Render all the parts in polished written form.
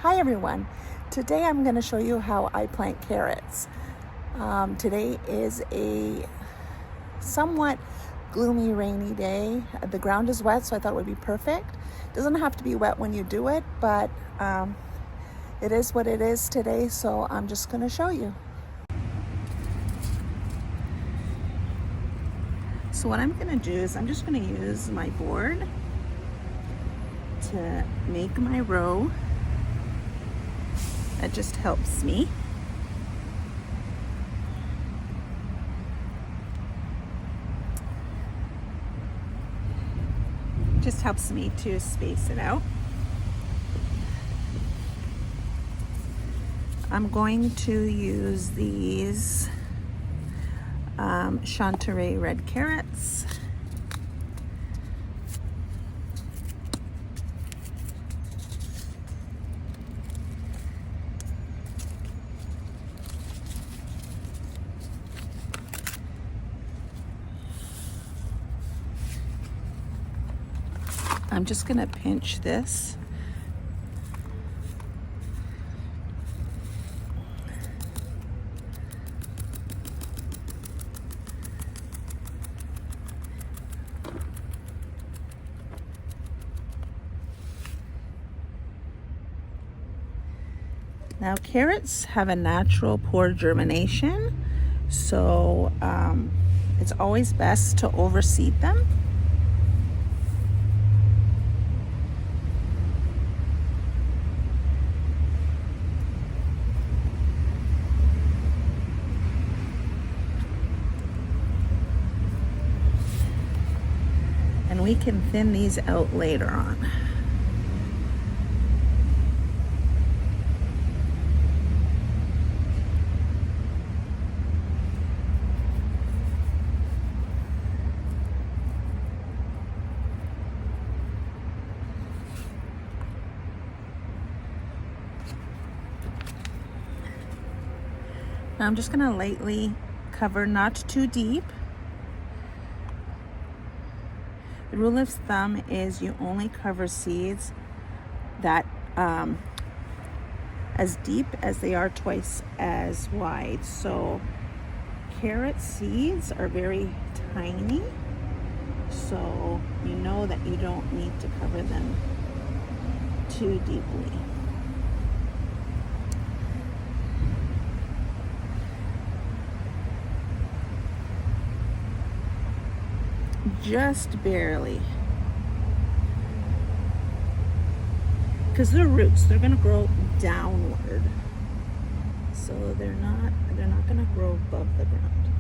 Hi everyone. Today I'm going to show you how I plant carrots. Today is a somewhat gloomy, rainy day. The ground is wet, so I thought it would be perfect. It doesn't have to be wet when you do it, but it is what it is today, so I'm just going to show you. So what I'm going to do is I'm just going to use my board to make my row. That just helps me. Just helps me to space it out. I'm going to use these Chanterelle red carrots. I'm just going to pinch this. Now carrots have a natural poor germination, so it's always best to overseed them. And we can thin these out later on. Now I'm just going to lightly cover, not too deep. The rule of thumb is you only cover seeds that as deep as they are twice as wide. So carrot seeds are very tiny, so you know that you don't need to cover them too deeply. Just barely, because they're roots, they're going to grow downward, so they're not going to grow above the ground.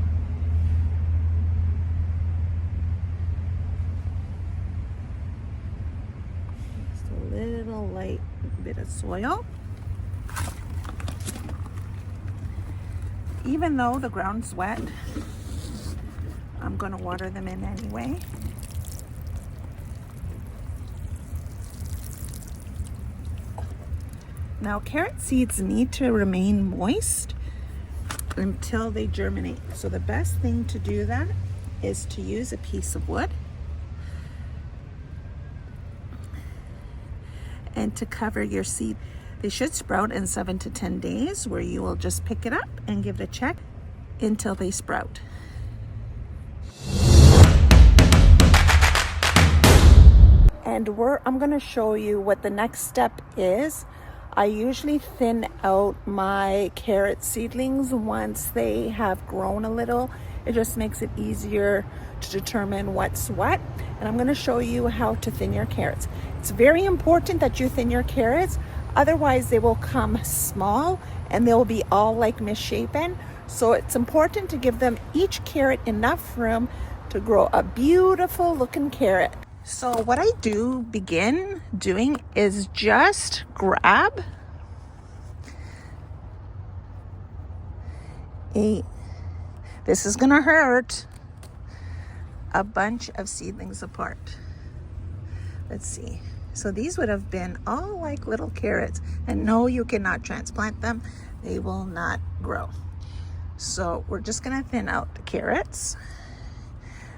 Just a little light bit of soil. Even though the ground's wet, I'm going to water them in anyway. Now carrot seeds need to remain moist until they germinate. So the best thing to do that is to use a piece of wood and to cover your seed. They should sprout in 7 to 10 days, where you will just pick it up and give it a check until they sprout. And I'm going to show you what the next step is. I usually thin out my carrot seedlings once they have grown a little. It just makes it easier to determine what's what. And I'm going to show you how to thin your carrots. It's very important that you thin your carrots, otherwise they will come small and they'll be all like misshapen. So it's important to give them each carrot enough room to grow a beautiful looking carrot. So what I begin doing is just grab this is gonna hurt, a bunch of seedlings apart. Let's see. So these would have been all like little carrots, and no, you cannot transplant them. They will not grow. So we're just gonna thin out the carrots.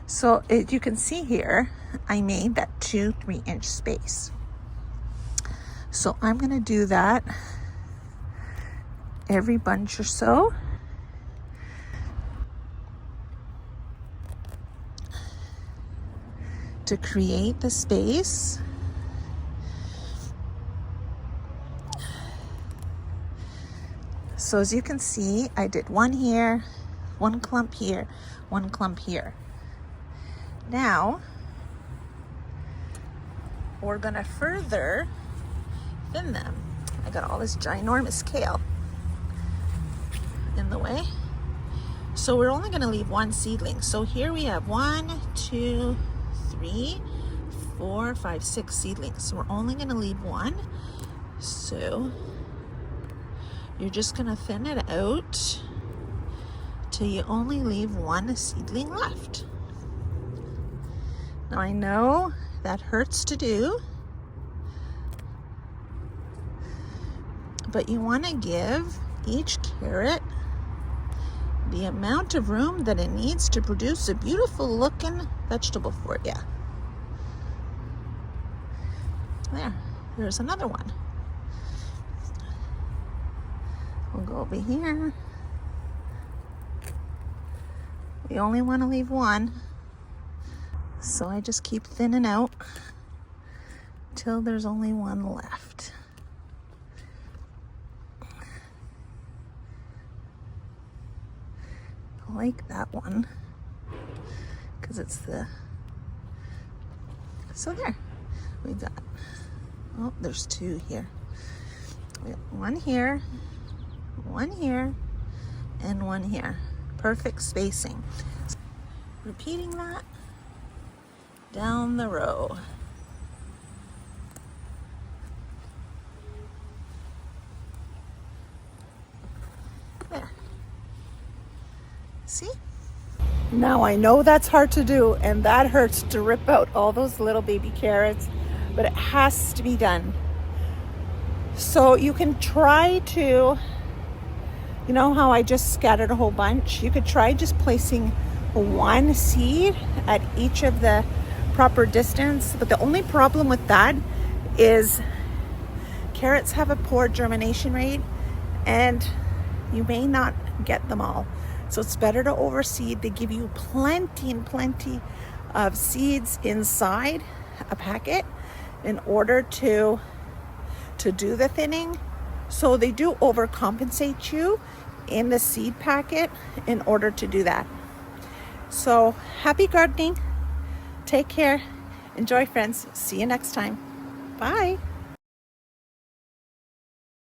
So you can see here, I made that 2-3 inch space. So I'm gonna do that every bunch or so. To create the space. So as you can see, I did one here, one clump here, one clump here. Now, we're gonna further thin them. I got all this ginormous kale in the way. So we're only gonna leave one seedling. So here we have 1, 2, 3, 4, 5, 6 seedlings. So we're only gonna leave one. So you're just gonna thin it out till you only leave one seedling left. Now I know that hurts to do, but you wanna give each carrot the amount of room that it needs to produce a beautiful looking vegetable for you. There's another one. We'll go over here. We only want to leave one. So I just keep thinning out till there's only one left. I like that one because it's the, so there, we got, oh, there's two here. We got one here, and one here. Perfect spacing. Repeating that down the row. There. See? Now I know that's hard to do and that hurts to rip out all those little baby carrots, but it has to be done. So you can try to, you know how I just scattered a whole bunch? You could try just placing one seed at each of the proper distance, but the only problem with that is carrots have a poor germination rate and you may not get them all. So it's better to overseed. They give you plenty and plenty of seeds inside a packet in order to do the thinning. So they do overcompensate you in the seed packet in order to do that. So happy gardening. Take care. Enjoy, friends. See you next time. Bye.